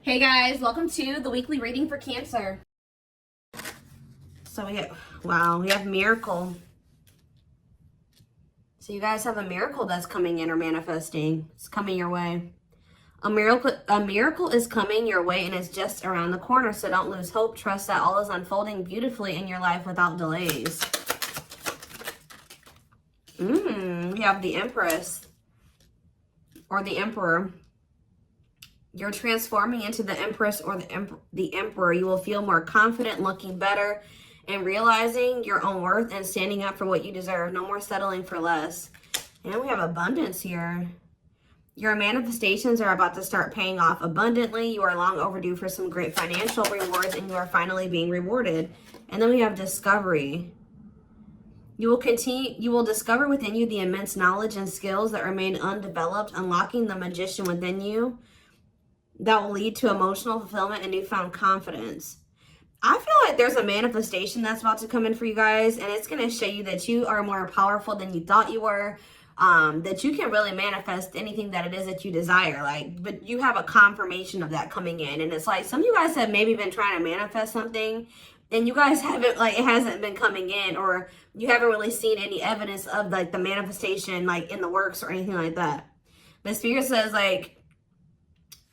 Hey guys, welcome to the weekly reading for Cancer. So we have miracle. So you guys have a miracle that's coming in or manifesting. It's coming your way. A miracle is coming your way and it's just around the corner. So don't lose hope. Trust that all is unfolding beautifully in your life without delays. We have the Empress or the Emperor. You're transforming into the Empress or the Emperor. You will feel more confident, looking better, and realizing your own worth and standing up for what you deserve. No more settling for less. And we have abundance here. Your manifestations are about to start paying off abundantly. You are long overdue for some great financial rewards, and you are finally being rewarded. And then we have discovery. You will discover within you the immense knowledge and skills that remain undeveloped, unlocking the magician within you. That will lead to emotional fulfillment and newfound confidence. I feel like there's a manifestation that's about to come in for you guys, and it's going to show you that you are more powerful than you thought you were, that you can really manifest anything that it is that you desire. But you have a confirmation of that coming in, and it's like some of you guys have maybe been trying to manifest something, and you guys haven't, it hasn't been coming in, or you haven't really seen any evidence of the manifestation in the works or anything like that. But Spirit says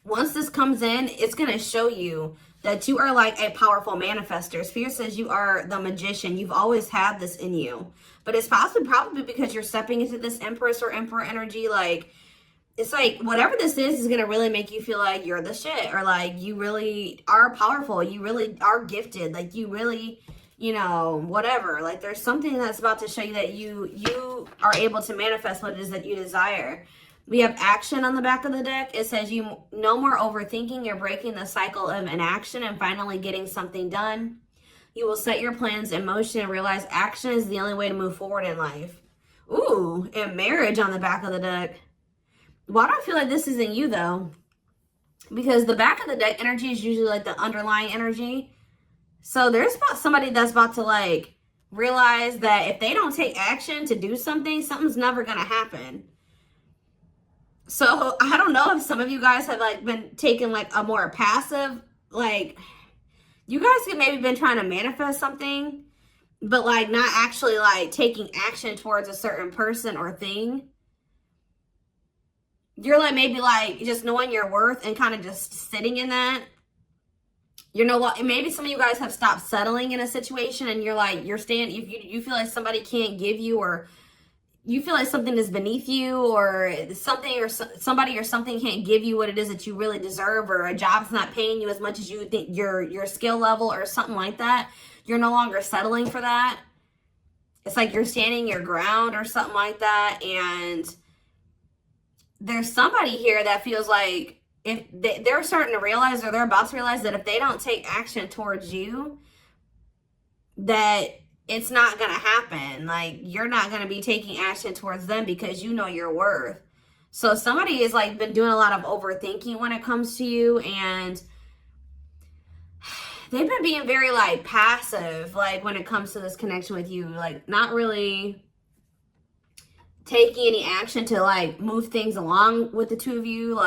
once this comes in, it's going to show you that you are a powerful manifester. Spirit says you are the magician. You've always had this in you. But it's probably because you're stepping into this Empress or Emperor energy. It's whatever this is going to really make you feel like you're the shit. Or you really are powerful. You really are gifted. You really, whatever. There's something that's about to show you that you are able to manifest what it is that you desire. We have action on the back of the deck. It says you no more overthinking. You're breaking the cycle of inaction and finally getting something done. You will set your plans in motion and realize action is the only way to move forward in life. Ooh, and marriage on the back of the deck. Why do I feel like this isn't you though? Because the back of the deck energy is usually the underlying energy. So there's somebody that's about to realize that if they don't take action to do something, something's never going to happen. So I don't know if some of you guys have been taking a more passive, you guys have maybe been trying to manifest something, but not actually taking action towards a certain person or thing. You're maybe just knowing your worth and kind of just sitting in that. You know what? Maybe some of you guys have stopped settling in a situation and you're staying, you feel like somebody can't give you, or you feel like something is beneath you, or something or somebody or something can't give you what it is that you really deserve, or a job's not paying you as much as you think your skill level or something like that. You're no longer settling for that. It's you're standing your ground or something like that. And there's somebody here that feels like if they're starting to realize, or they're about to realize, that if they don't take action towards you, that it's not going to happen. You're not going to be taking action towards them because you know your worth. So somebody has been doing a lot of overthinking when it comes to you, and they've been being very passive when it comes to this connection with you, not really taking any action to move things along with the two of you.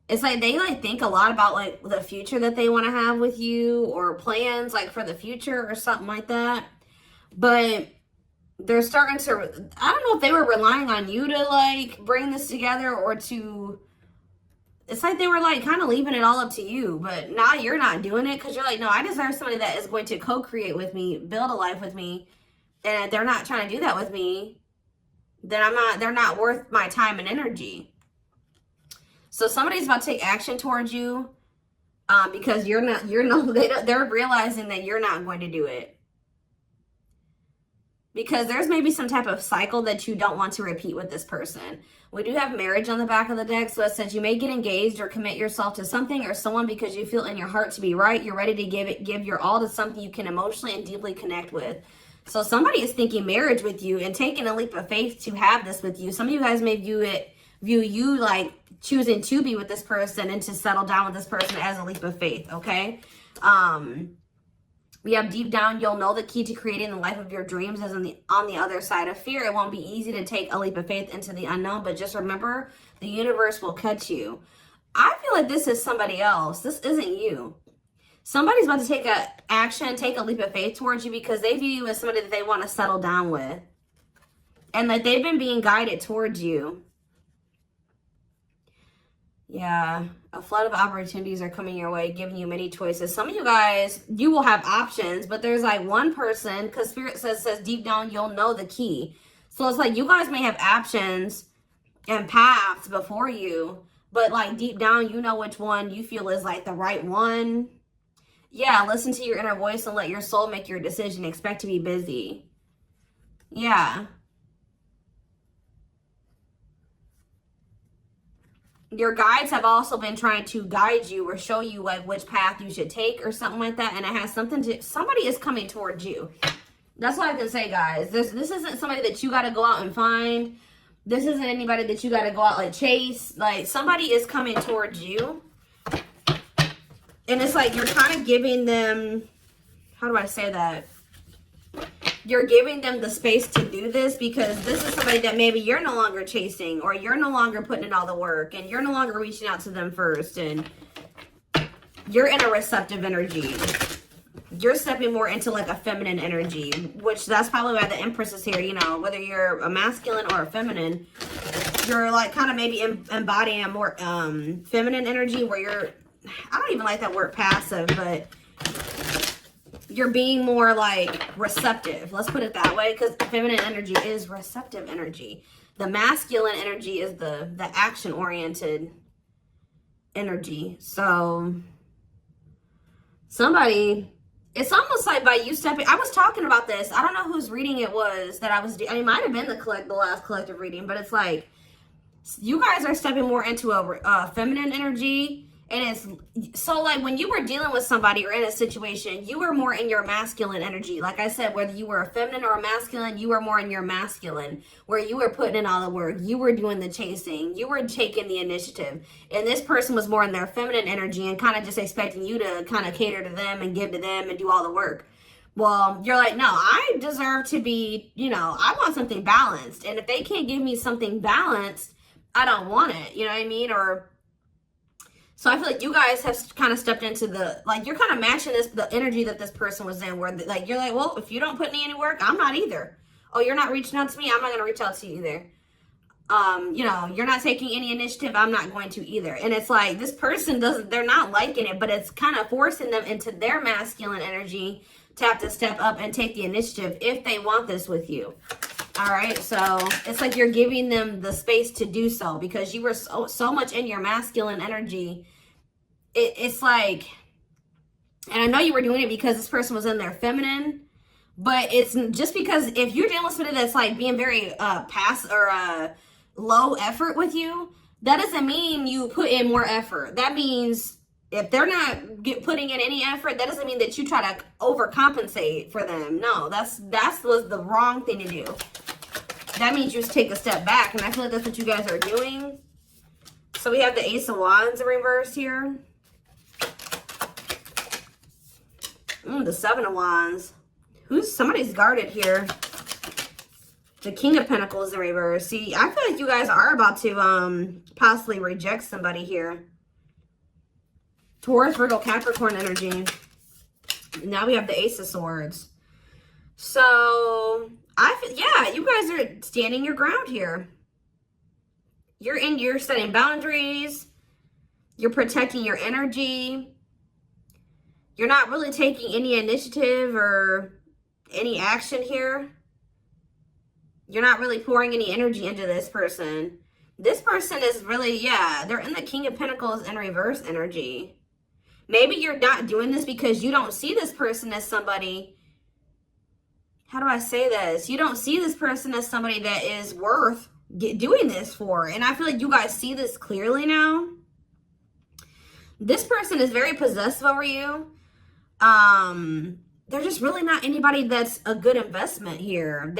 It's they think a lot about the future that they want to have with you, or plans for the future or something like that. But they're starting to, I don't know if they were relying on you to bring this together, or to, it's they were kind of leaving it all up to you. But now you're not doing it because you're no, I deserve somebody that is going to co-create with me, build a life with me. And if they're not trying to do that with me, then they're not worth my time and energy. So somebody's about to take action towards you because they're realizing that you're not going to do it. Because there's maybe some type of cycle that you don't want to repeat with this person. We do have marriage on the back of the deck. So it says you may get engaged or commit yourself to something or someone because you feel in your heart to be right. You're ready to give your all to something you can emotionally and deeply connect with. So somebody is thinking marriage with you and taking a leap of faith to have this with you. Some of you guys may view you choosing to be with this person and to settle down with this person as a leap of faith, okay? We have deep down, you'll know the key to creating the life of your dreams is on the other side of fear. It won't be easy to take a leap of faith into the unknown, but just remember, the universe will catch you. I feel like this is somebody else. This isn't you. Somebody's about to take a action, take a leap of faith towards you because they view you as somebody that they want to settle down with. And that they've been being guided towards you. Yeah, a flood of opportunities are coming your way, giving you many choices. Some of you guys, you will have options, but there's like one person, because Spirit says deep down, you'll know the key. So it's like you guys may have options and paths before you, but like deep down, you know which one you feel is like the right one. Yeah, listen to your inner voice and let your soul make your decision. Expect to be busy. Yeah. Your guides have also been trying to guide you or show you like which path you should take or something like that. And it has something to, somebody is coming towards you. That's all I can say, guys. This isn't somebody that you got to go out and find. This isn't anybody that you got to go out like chase. Like somebody is coming towards you. And it's like you're kind of giving them, how do I say that? You're giving them the space to do this because this is somebody that maybe you're no longer chasing or you're no longer putting in all the work and you're no longer reaching out to them first and you're in a receptive energy. You're stepping more into like a feminine energy, which that's probably why the Empress is here. You know, whether you're a masculine or a feminine, you're like kind of maybe embodying a more feminine energy where you're, I don't even like that word passive, but you're being more like receptive. Let's put it that way, because feminine energy is receptive energy. The masculine energy is the action-oriented energy. So somebody, it's almost like by you stepping, I was talking about this. I don't know whose reading it was that I was doing. It might have been the last collective reading, but it's like you guys are stepping more into a feminine energy. And it's so like when you were dealing with somebody or in a situation, you were more in your masculine energy. Like I said, whether you were a feminine or a masculine, you were more in your masculine, where you were putting in all the work. You were doing the chasing. You were taking the initiative. And this person was more in their feminine energy and kind of just expecting you to kind of cater to them and give to them and do all the work. Well, you're like, no, I deserve to be, you know, I want something balanced. And if they can't give me something balanced, I don't want it. You know what I mean? Or so I feel like you guys have kind of stepped into the, like, you're kind of matching the energy that this person was in, where, like, you're like, well, if you don't put in any work, I'm not either. Oh, you're not reaching out to me? I'm not going to reach out to you either. You know, you're not taking any initiative, I'm not going to either. And it's like, this person they're not liking it, but it's kind of forcing them into their masculine energy to have to step up and take the initiative if they want this with you. All right, so it's like you're giving them the space to do so because you were so much in your masculine energy. It's like, and I know you were doing it because this person was in their feminine, but it's just because if you're dealing with somebody that's like being very low effort with you, that doesn't mean you put in more effort. That means if they're not putting in any effort, that doesn't mean that you try to overcompensate for them. No, that was the wrong thing to do. That means you just take a step back, and I feel like that's what you guys are doing. So we have the Ace of Wands in reverse here. The Seven of Wands. Somebody's guarded here. The King of Pentacles in reverse. See, I feel like you guys are about to possibly reject somebody here. Taurus, Virgo, Capricorn energy. Now we have the Ace of Swords. So, yeah, you guys are standing your ground here. You're setting boundaries. You're protecting your energy. You're not really taking any initiative or any action here. You're not really pouring any energy into this person. This person is really, yeah, they're in the King of Pentacles in reverse energy. Maybe you're not doing this because you don't see this person as somebody, how do I say this? You don't see this person as somebody that is worth doing this for. And I feel like you guys see this clearly now. This person is very possessive over you. They're just really not anybody that's a good investment here.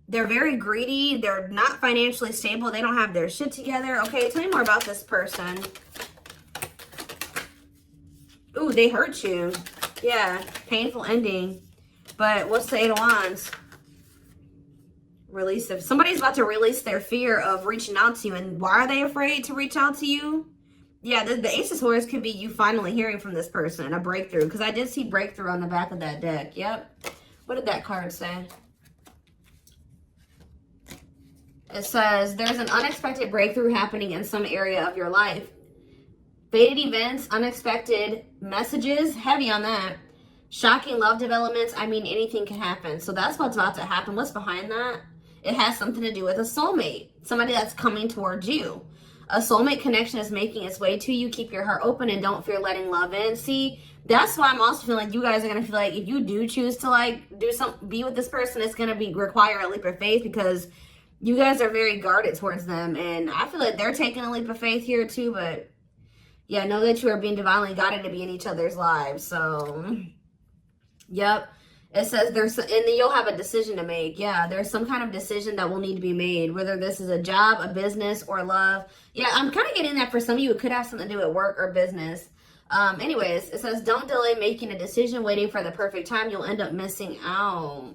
They're very greedy. They're not financially stable. They don't have their shit together. Okay, tell me more about this person. Ooh, they hurt you. Yeah, painful ending. But what's the Eight of Wands? Release of somebody's about to release their fear of reaching out to you. And why are they afraid to reach out to you? Yeah, the Ace of Swords could be you finally hearing from this person, a breakthrough. Because I did see breakthrough on the back of that deck. Yep. What did that card say? It says, there's an unexpected breakthrough happening in some area of your life. Fated events, unexpected messages, heavy on that. Shocking love developments, I mean, anything can happen. So that's what's about to happen. What's behind that? It has something to do with a soulmate. Somebody that's coming towards you. A soulmate connection is making its way to you. Keep your heart open and don't fear letting love in. See, that's why I'm also feeling like you guys are going to feel like if you do choose to like be with this person, it's going to require a leap of faith because you guys are very guarded towards them. And I feel like they're taking a leap of faith here too. But yeah, know that you are being divinely guided to be in each other's lives. So, yep. It says and then you'll have a decision to make. Yeah, there's some kind of decision that will need to be made, whether this is a job, a business, or love. Yeah, I'm kind of getting that for some of you. It could have something to do with work or business. Anyways, it says, don't delay making a decision, waiting for the perfect time. You'll end up missing out.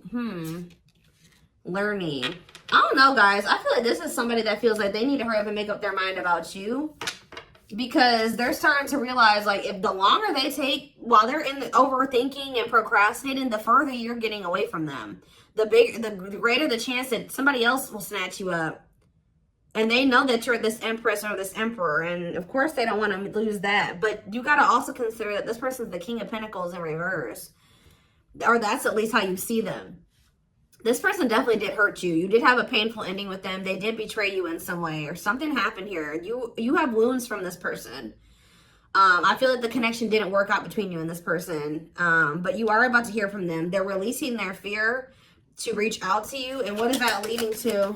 Learning. I don't know, guys. I feel like this is somebody that feels like they need to hurry up and make up their mind about you. Because they're starting to realize, like, if the longer they take while they're in the overthinking and procrastinating, the further you're getting away from them. The greater the chance that somebody else will snatch you up. And they know that you're this empress or this emperor. And, of course, they don't want to lose that. But you got to also consider that this person's the King of Pentacles in reverse. Or that's at least how you see them. This person definitely did hurt you. You did have a painful ending with them. They did betray you in some way or something happened here. You have wounds from this person. I feel like the connection didn't work out between you and this person. But you are about to hear from them. They're releasing their fear to reach out to you. And what is that leading to?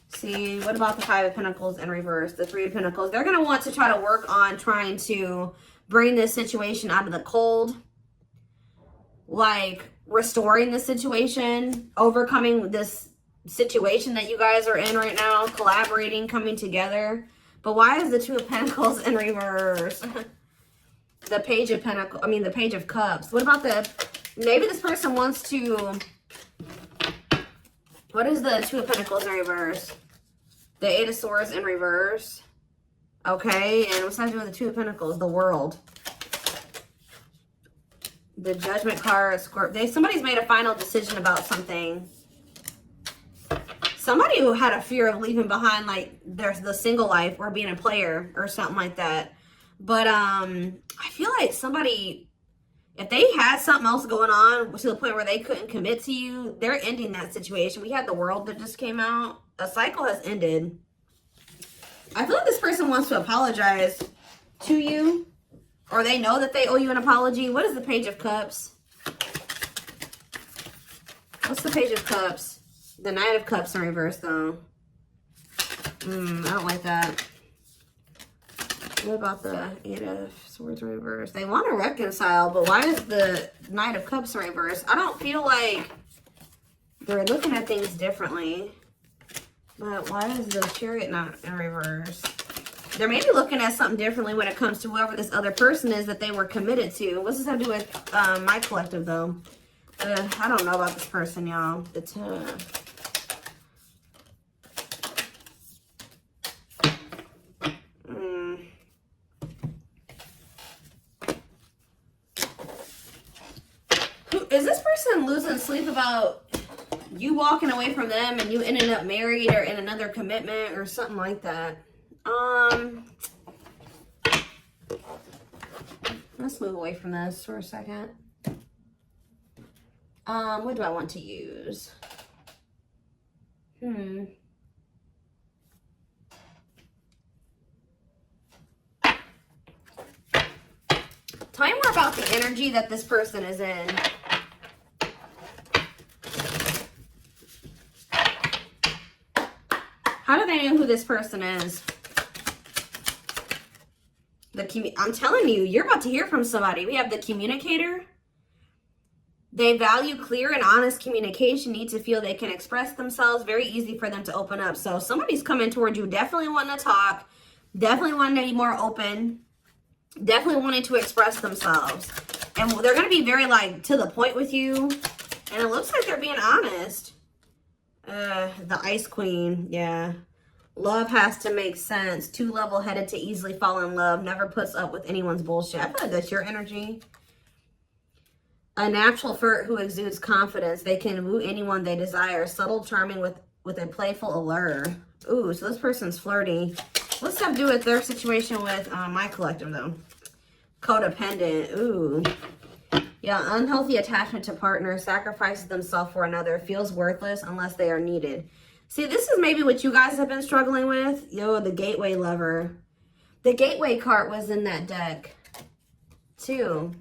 See, what about the Five of Pentacles in reverse? The Three of Pentacles. They're going to want to try to work on trying to bring this situation out of the cold. Like restoring the situation, overcoming this situation that you guys are in right now, collaborating, coming together. But why is the Two of Pentacles in reverse? The Page of Pentacles, the Page of Cups. What about maybe this person wants to, what is the Two of Pentacles in reverse? The Eight of Swords in reverse. Okay, and what's that doing with the Two of Pentacles? The World. The Judgment card, Scorpio. Somebody's made a final decision about something. Somebody who had a fear of leaving behind, like, there's the single life or being a player or something like that. But I feel like somebody, if they had something else going on to the point where they couldn't commit to you, they're ending that situation. We had the World that just came out. A cycle has ended. I feel like this person wants to apologize to you. Or they know that they owe you an apology. What is the Page of Cups? What's the Page of Cups? The Knight of Cups in reverse, though. I don't like that. What about the Eight of Swords in reverse? They want to reconcile, but why is the Knight of Cups in reverse? I don't feel like they're looking at things differently. But why is the Chariot not in reverse? They're maybe looking at something differently when it comes to whoever this other person is that they were committed to. What's this have to do with my collective, though? I don't know about this person, y'all. Is this person losing sleep about you walking away from them and you ending up married or in another commitment or something like that? Let's move away from this for a second. What do I want to use? Tell me more about the energy that this person is in. How do they know who this person is? I'm telling you, you're about to hear from somebody. We have the Communicator. They value clear and honest communication, need to feel they can express themselves. Very easy for them to open up. So somebody's coming towards you, definitely wanting to talk, definitely wanting to be more open, definitely wanting to express themselves. And they're going to be very, like, to the point with you. And it looks like they're being honest. The Ice Queen, yeah. Love has to make sense. Too level-headed to easily fall in love. Never puts up with anyone's bullshit. I feel like that's your energy. A natural flirt who exudes confidence. They can woo anyone they desire. Subtle, charming with a playful allure. Ooh, so this person's flirty. What's that do with their situation with my collective, though? Codependent. Ooh. Yeah, unhealthy attachment to partner. Sacrifices themselves for another. Feels worthless unless they are needed. See, this is maybe what you guys have been struggling with. Yo, the gateway lover. The gateway card was in that deck, too.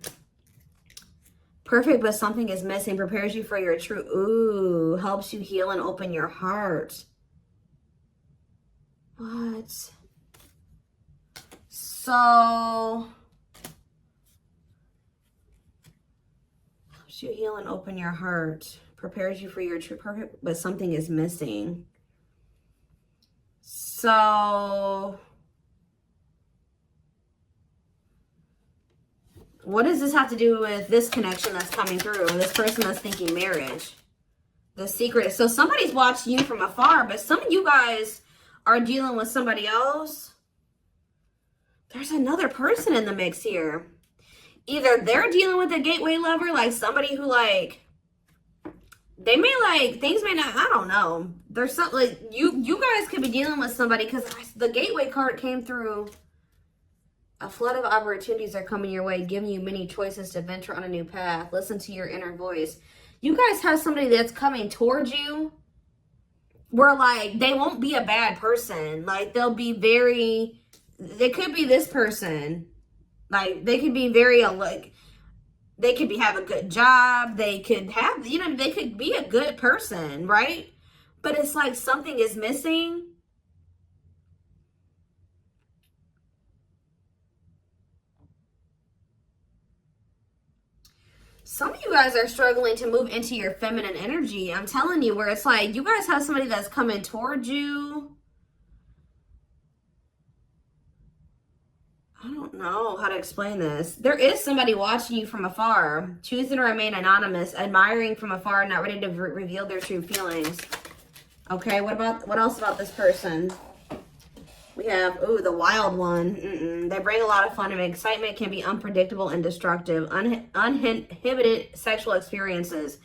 Perfect, but something is missing. Prepares you for your true... Ooh, helps you heal and open your heart. What? So... helps you heal and open your heart. Prepares you for your true perfect, but something is missing. So... what does this have to do with this connection that's coming through? This person that's thinking marriage. The secret. So somebody's watching you from afar, but some of you guys are dealing with somebody else. There's another person in the mix here. Either they're dealing with a gateway lover, like somebody who like, they may like, things may not, I don't know. There's something like, you guys could be dealing with somebody because the gateway card came through. A flood of opportunities are coming your way, giving you many choices to venture on a new path. Listen to your inner voice. You guys have somebody that's coming towards you where, like, they won't be a bad person. Like, they'll be very... they could be this person. Like, they could be very, like... they could have a good job. They could have... you know, they could be a good person, right? But it's like something is missing. Some of you guys are struggling to move into your feminine energy. I'm telling you, where it's like you guys have somebody that's coming towards you. I don't know how to explain this. There is somebody watching you from afar, choosing to remain anonymous, admiring from afar, not ready to reveal their true feelings. Okay, what else about this person? We have, ooh, the wild one. They bring a lot of fun and excitement, can be unpredictable and destructive. Uninhibited sexual experiences.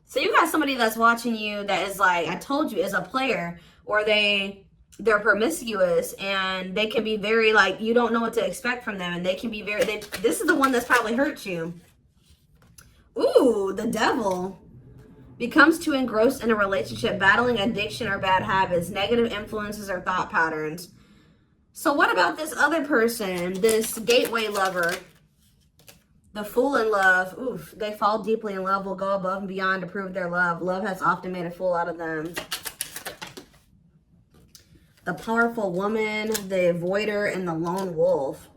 So you got somebody that's watching you that is like, I told you, is a player. Or they're promiscuous and they can be very like, you don't know what to expect from them. And they can be very, this is the one that's probably hurt you. Ooh, the devil. Becomes too engrossed in a relationship, battling addiction or bad habits, negative influences or thought patterns. So what about this other person, this gateway lover, the fool in love? Oof, they fall deeply in love, will go above and beyond to prove their love. Love has often made a fool out of them. The powerful woman, the avoider, and the lone wolf.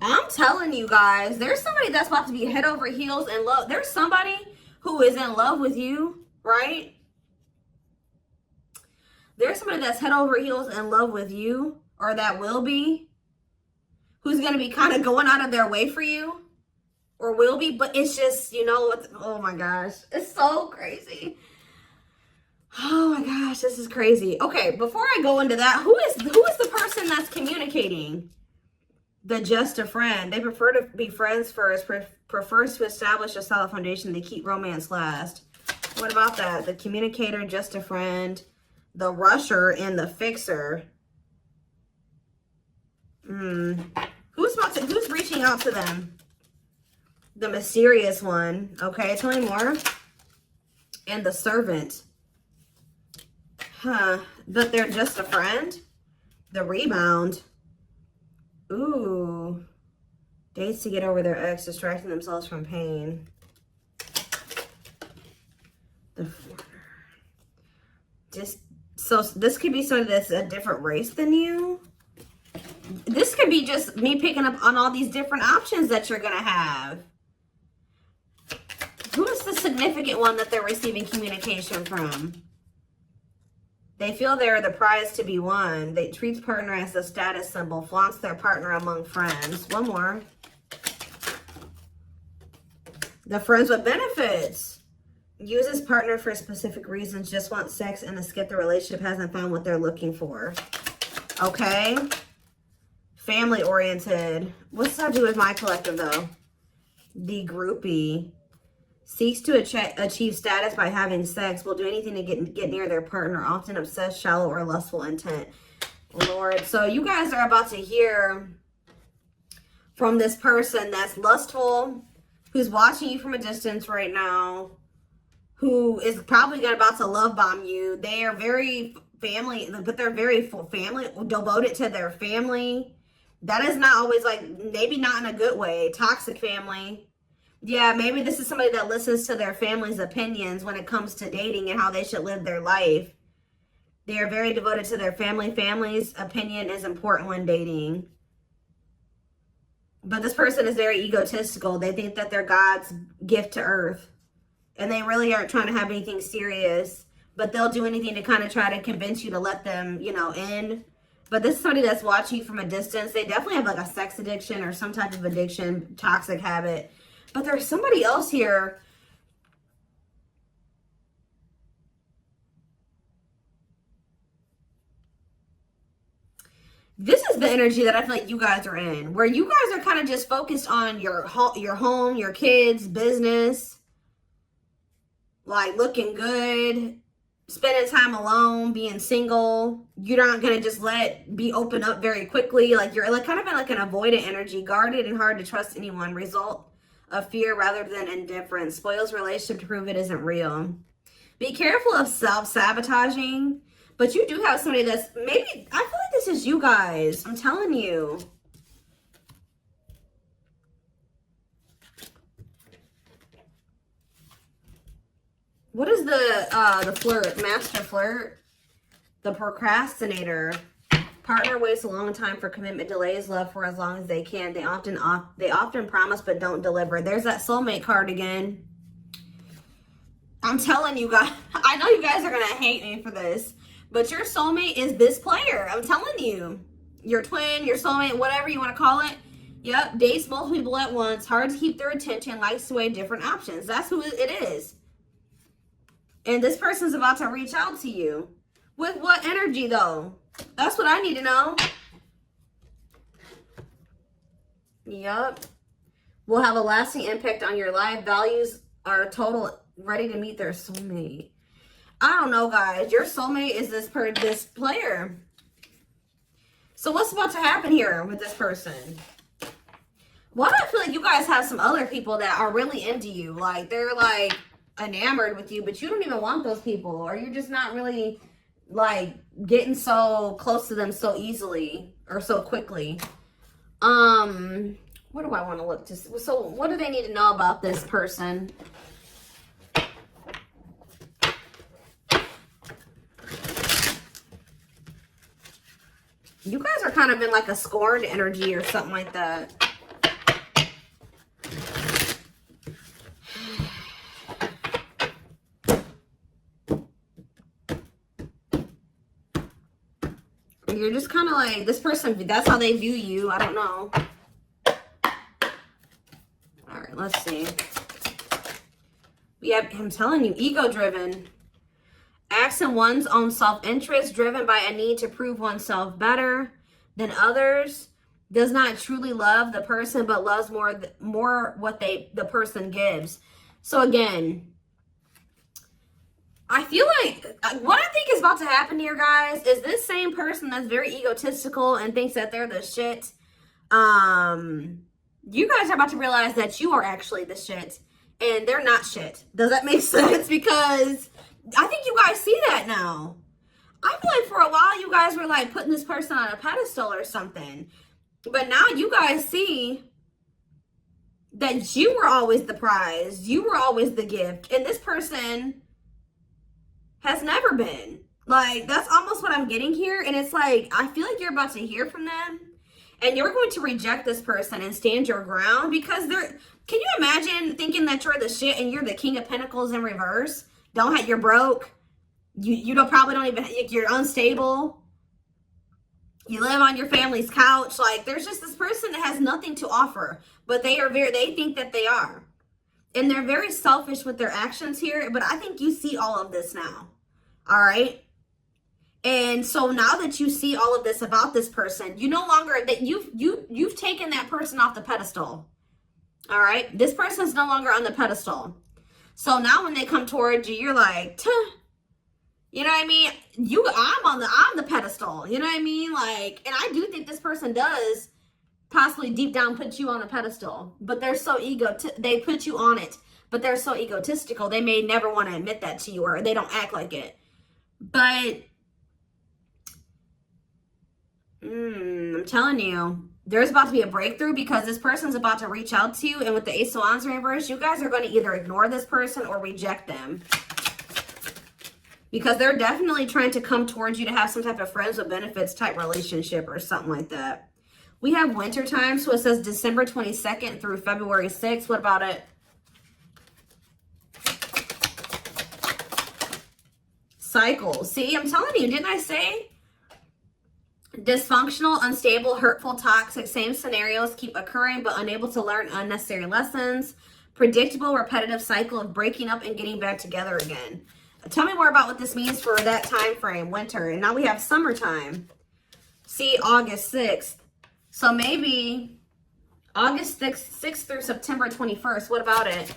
I'm telling you guys, there's somebody that's about to be head over heels in love. There's somebody who is in love with you, right? There's somebody that's head over heels in love with you, or that will be, who's going to be kind of going out of their way for you, or will be, but it's just, you know, oh my gosh, it's so crazy. Oh my gosh, this is crazy. Okay, before I go into that, who is the person that's communicating? The just a friend. They prefer to be friends first, prefers to establish a solid foundation. They keep romance last. What about that? The communicator, just a friend, the rusher, and the fixer. Who's reaching out to them? The mysterious one. Okay, tell me more. And the servant. Huh. But they're just a friend? The rebound. Ooh. Dates to get over their ex, distracting themselves from pain. The foreigner. So this could be somebody that's a different race than you. This could be just me picking up on all these different options that you're going to have. Who is the significant one that they're receiving communication from? They feel they're the prize to be won. They treat partner as a status symbol, flaunts their partner among friends. One more. The friends with benefits. Uses partner for specific reasons, just wants sex and to skip the relationship, hasn't found what they're looking for. Okay. Family oriented. What's that do with my collective though? The groupie. Seeks to achieve status by having sex. Will do anything to get near their partner. Often obsessed, shallow, or lustful intent. Lord. So you guys are about to hear from this person that's lustful, who's watching you from a distance right now, who is probably about to love bomb you. They are very family, but they're very family, devoted to their family. That is not always like, maybe not in a good way. Toxic family. Yeah, maybe this is somebody that listens to their family's opinions when it comes to dating and how they should live their life. They are very devoted to their family. Family's opinion is important when dating. But this person is very egotistical. They think that they're God's gift to earth. And they really aren't trying to have anything serious. But they'll do anything to kind of try to convince you to let them, you know, in. But this is somebody that's watching you from a distance. They definitely have like a sex addiction or some type of addiction, toxic habit. But there's somebody else here. This is the energy that I feel like you guys are in, where you guys are kind of just focused on your home, your kids, business, like looking good, spending time alone, being single. You're not going to just be open up very quickly. Like you're like kind of in like an avoidant energy, guarded and hard to trust anyone. Result of fear rather than indifference. Spoils relationship to prove it isn't real. Be careful of self-sabotaging. But you do have somebody that's maybe, I feel like this is you guys. I'm telling you. What is the flirt? Master flirt? The procrastinator. Partner waits a long time for commitment, delays love for as long as they can. They often promise but don't deliver. There's that soulmate card again. I'm telling you guys, I know you guys are going to hate me for this. But your soulmate is this player. I'm telling you. Your twin, your soulmate, whatever you want to call it. Yep. Dates multiple people at once. Hard to keep their attention. Likes to weigh different options. That's who it is. And this person's about to reach out to you. With what energy, though? That's what I need to know. Yep. Will have a lasting impact on your life. Values are total, ready to meet their soulmate. I don't know, guys. Your soulmate is this player. So what's about to happen here with this person? Why do I feel like you guys have some other people that are really into you? Like, they're, like, enamored with you, but you don't even want those people. Or you're just not really, like, getting so close to them so easily or so quickly. What do I want to look to? So what do they need to know about this person? You guys are kind of in like a scorned energy or something like that. You're just kind of like, this person, that's how they view you. I don't know. All right, let's see. We have him telling you, ego-driven. Acts in one's own self-interest, driven by a need to prove oneself better than others. Does not truly love the person, but loves more what the person gives. So again, I feel like what I think is about to happen here, guys, is this same person that's very egotistical and thinks that they're the shit. You guys are about to realize that you are actually the shit and they're not shit. Does that make sense? Because I think you guys see that now. I feel like for a while you guys were like putting this person on a pedestal or something. But now you guys see that you were always the prize. You were always the gift. And this person has never been. Like, that's almost what I'm getting here. And it's like, I feel like you're about to hear from them. And you're going to reject this person and stand your ground. Because they're, can you imagine thinking that you're the shit and you're the King of Pentacles in reverse? You're broke. You probably don't even, you're unstable. You live on your family's couch. Like, there's just this person that has nothing to offer. But they think that they are. And they're very selfish with their actions here, but I think you see all of this now. All right. And so now that you see all of this about this person, you no longer, that you've taken that person off the pedestal. All right. This person's no longer on the pedestal. So now when they come towards you, you're like, tuh. You know what I mean? I'm the pedestal. You know what I mean? Like, and I do think this person does possibly deep down put you on a pedestal, but they're so they put you on it, but they're so egotistical. They may never want to admit that to you, or they don't act like it. But I'm telling you, there's about to be a breakthrough because this person's about to reach out to you. And with the Ace of Wands reverse, you guys are going to either ignore this person or reject them. Because they're definitely trying to come towards you to have some type of friends with benefits type relationship or something like that. We have winter time, so it says December 22nd through February 6th. What about it? Cycles. See, I'm telling you, didn't I say? Dysfunctional, unstable, hurtful, toxic, same scenarios keep occurring but unable to learn unnecessary lessons. Predictable, repetitive cycle of breaking up and getting back together again. Tell me more about what this means for that time frame, winter. And now we have summertime. See, August 6th. So maybe August 6th through September 21st. What about it?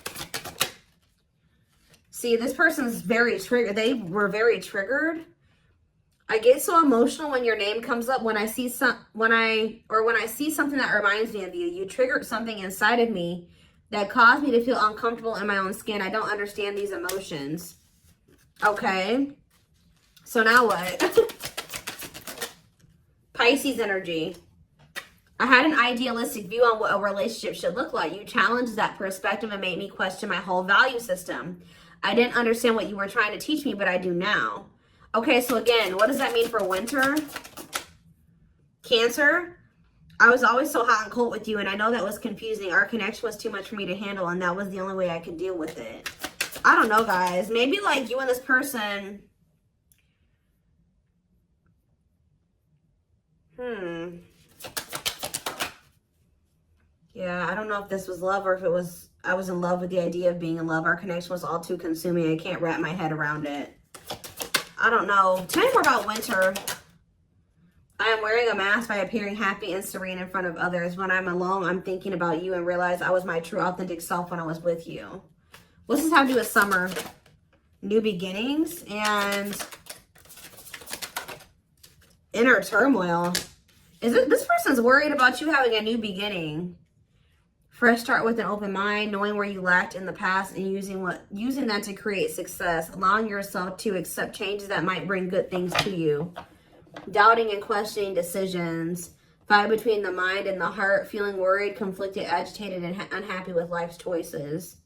See, this person's very triggered. They were very triggered. I get so emotional when your name comes up. When I see something that reminds me of you. You triggered something inside of me that caused me to feel uncomfortable in my own skin. I don't understand these emotions. Okay. So now what? Pisces energy. I had an idealistic view on what a relationship should look like. You challenged that perspective and made me question my whole value system. I didn't understand what you were trying to teach me, but I do now. Okay, so again, what does that mean for winter? Cancer. I was always so hot and cold with you, and I know that was confusing. Our connection was too much for me to handle, and that was the only way I could deal with it. I don't know, guys. Maybe like you and this person. Yeah, I don't know if this was love or if it was, I was in love with the idea of being in love. Our connection was all too consuming. I can't wrap my head around it. I don't know. Tell me more about winter. I am wearing a mask by appearing happy and serene in front of others. When I'm alone, I'm thinking about you and realize I was my true authentic self when I was with you. What's this have to do with summer? New beginnings and inner turmoil. Is it this person's worried about you having a new beginning? Fresh start with an open mind, knowing where you lacked in the past and using that to create success, allowing yourself to accept changes that might bring good things to you. Doubting and questioning decisions, fight between the mind and the heart, feeling worried, conflicted, agitated, and unhappy with life's choices.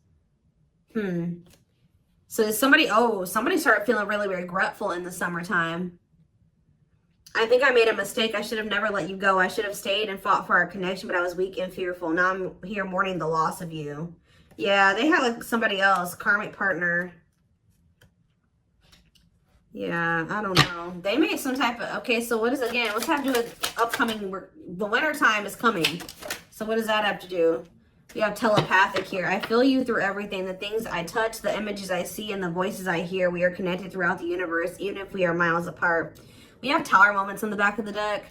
So somebody started feeling really regretful in the summertime. I think I made a mistake. I should have never let you go. I should have stayed and fought for our connection, but I was weak and fearful. Now I'm here mourning the loss of you. Yeah, they had like somebody else, karmic partner. Yeah, I don't know. They made some type of, okay, so what is, again, what's have to do with upcoming, the winter time is coming. So what does that have to do? We have telepathic here. I feel you through everything. The things I touch, the images I see, and the voices I hear. We are connected throughout the universe, even if we are miles apart. We have tower moments on the back of the deck.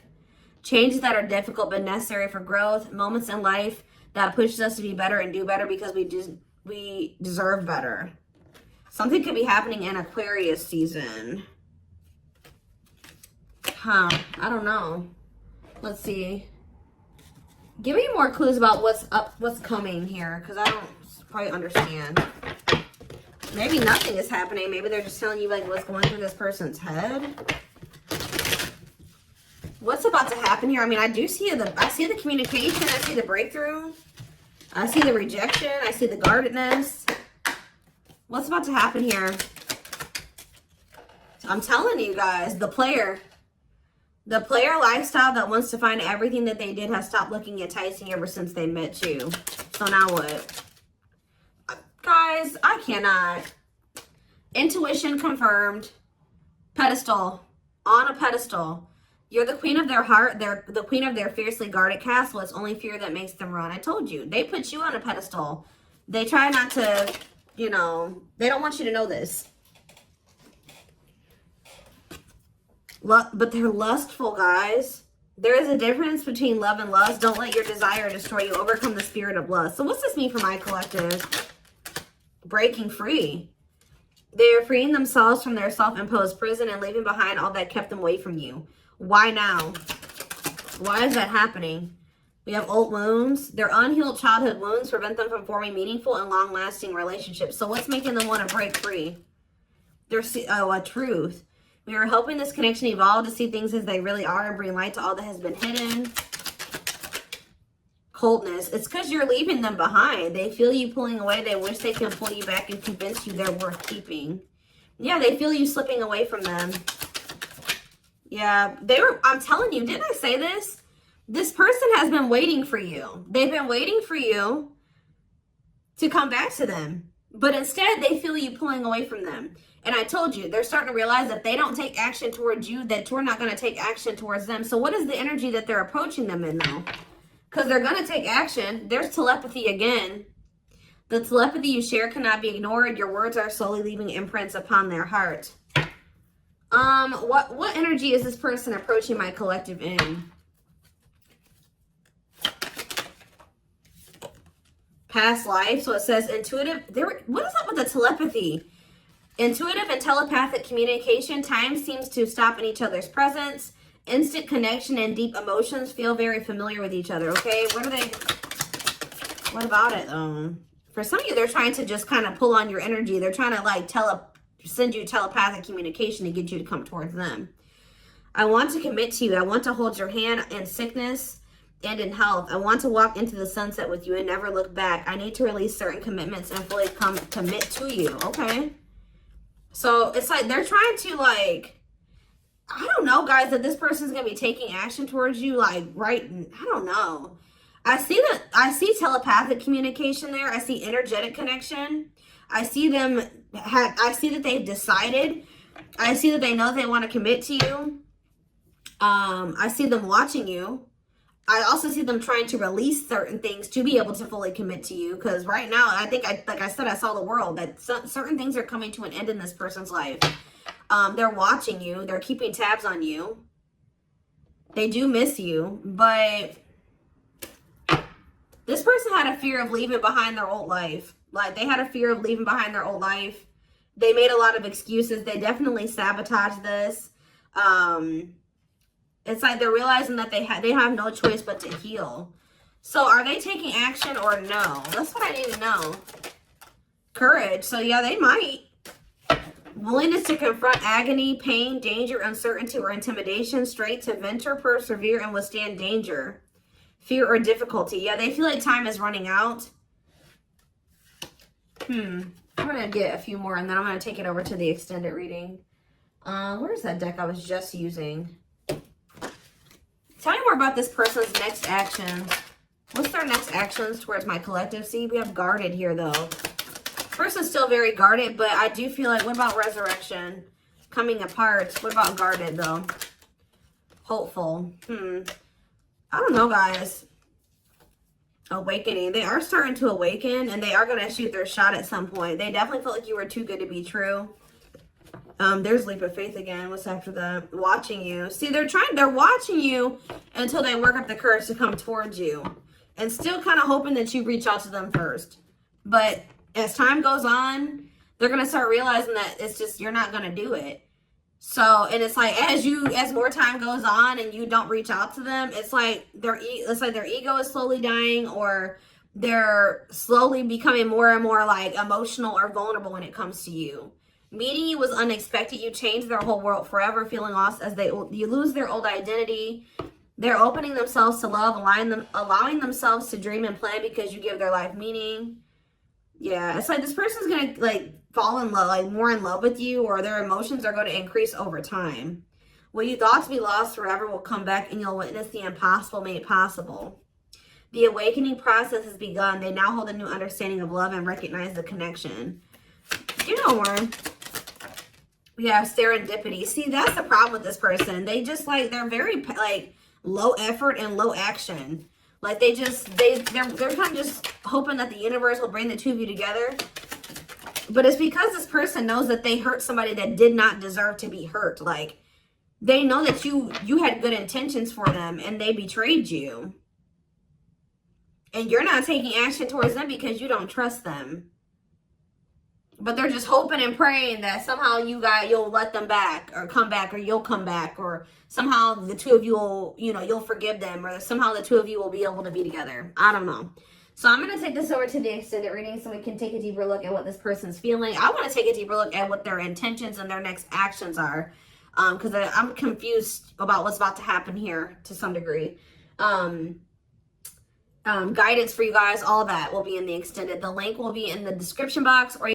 Changes that are difficult but necessary for growth. Moments in life that pushes us to be better and do better because we deserve better. Something could be happening in Aquarius season. I don't know. Let's see. Give me more clues about what's coming here, because I don't quite understand. Maybe nothing is happening. Maybe they're just telling you like what's going through this person's head. What's about to happen here? I mean, I see the communication. I see the breakthrough. I see the rejection. I see the guardedness. What's about to happen here? I'm telling you guys, the player lifestyle that wants to find everything that they did has stopped looking enticing ever since they met you. So now what? Guys, I cannot. Intuition confirmed. Pedestal. On a pedestal. You're the queen of their heart. They're the queen of their fiercely guarded castle. It's only fear that makes them run. I told you. They put you on a pedestal. They try not to, you know, they don't want you to know this. But they're lustful, guys. There is a difference between love and lust. Don't let your desire destroy you. Overcome the spirit of lust. So what's this mean for my collective? Breaking free. They are freeing themselves from their self-imposed prison and leaving behind all that kept them away from you. Why now? Why is that happening? We have old wounds. Their unhealed childhood wounds prevent them from forming meaningful and long-lasting relationships. So what's making them want to break free? A truth. We are helping this connection evolve to see things as they really are and bring light to all that has been hidden. Coldness. It's because you're leaving them behind. They feel you pulling away. They wish they can pull you back and convince you they're worth keeping. Yeah, they feel you slipping away from them. Yeah, I'm telling you, didn't I say this? This person has been waiting for you. They've been waiting for you to come back to them. But instead, they feel you pulling away from them. And I told you, they're starting to realize that they don't take action towards you, that you're not going to take action towards them. So what is the energy that they're approaching them in, though? Because they're going to take action. There's telepathy again. The telepathy you share cannot be ignored. Your words are slowly leaving imprints upon their heart. What energy is this person approaching my collective in? Past life. So it says intuitive. What is up with the telepathy? Intuitive and telepathic communication. Time seems to stop in each other's presence. Instant connection and deep emotions. Feel very familiar with each other. Okay, what about it? For some of you, they're trying to just kind of pull on your energy. They're trying to like send you telepathic communication to get you to come towards them. I want to commit to you. I want to hold your hand in sickness and in health. I want to walk into the sunset with you and never look back. I need to release certain commitments and fully commit to you. Okay. So it's like they're trying to like, I don't know, guys, that this person's going to be taking action towards you. Like, right. I don't know. I see telepathic communication there. I see energetic connection. I see that they've decided. I see that they know they want to commit to you. I see them watching you. I also see them trying to release certain things to be able to fully commit to you. Because right now, I think, like I said, I saw the world. That certain things are coming to an end in this person's life. They're watching you. They're keeping tabs on you. They do miss you. But this person had a fear of leaving behind their old life. Like, they had a fear of leaving behind their old life. They made a lot of excuses. They definitely sabotaged this. It's like they're realizing that they have no choice but to heal. So are they taking action or no? That's what I need to know. Courage. So yeah, they might. Willingness to confront agony, pain, danger, uncertainty, or intimidation. Strength to venture, persevere, and withstand danger. Fear or difficulty. Yeah, they feel like time is running out. I'm going to get a few more and then I'm going to take it over to the extended reading. Where's that deck I was just using? Tell me more about this person's next actions. What's their next actions towards my collective? See, we have guarded here, though. Person's still very guarded, but I do feel like, what about resurrection? Coming apart. What about guarded, though? Hopeful. I don't know, guys. Awakening. They are starting to awaken, and they are going to shoot their shot at some point. They definitely felt like you were too good to be true. There's leap of faith again. What's after that? Watching you. See, they're watching you until they work up the courage to come towards you. And still kind of hoping that you reach out to them first. But as time goes on, they're going to start realizing that it's just, you're not going to do it. So, and it's like, as more time goes on and you don't reach out to them, it's like their ego is slowly dying, or they're slowly becoming more and more like emotional or vulnerable when it comes to you. Meeting you was unexpected. You changed their whole world forever, feeling lost as you lose their old identity. They're opening themselves to love, allowing themselves to dream and plan because you give their life meaning. Yeah, it's like this person's going to like fall in love, like more in love with you, or their emotions are going to increase over time. What you thought to be lost forever will come back and you'll witness the impossible made possible. The awakening process has begun. They now hold a new understanding of love and recognize the connection. You know more. We have serendipity. See, that's the problem with this person. They just like, they're very like low effort and low action. Like they're kind of just hoping that the universe will bring the two of you together. But it's because this person knows that they hurt somebody that did not deserve to be hurt. Like, they know that you had good intentions for them and they betrayed you. And you're not taking action towards them because you don't trust them. But they're just hoping and praying that somehow you'll let them back or come back, or you'll come back, or somehow the two of you will, you'll forgive them, or somehow the two of you will be able to be together. I don't know. So I'm going to take this over to the extended reading so we can take a deeper look at what this person's feeling. I want to take a deeper look at what their intentions and their next actions are, because I'm confused about what's about to happen here to some degree. Guidance for you guys, all that will be in the extended. The link will be in the description box, or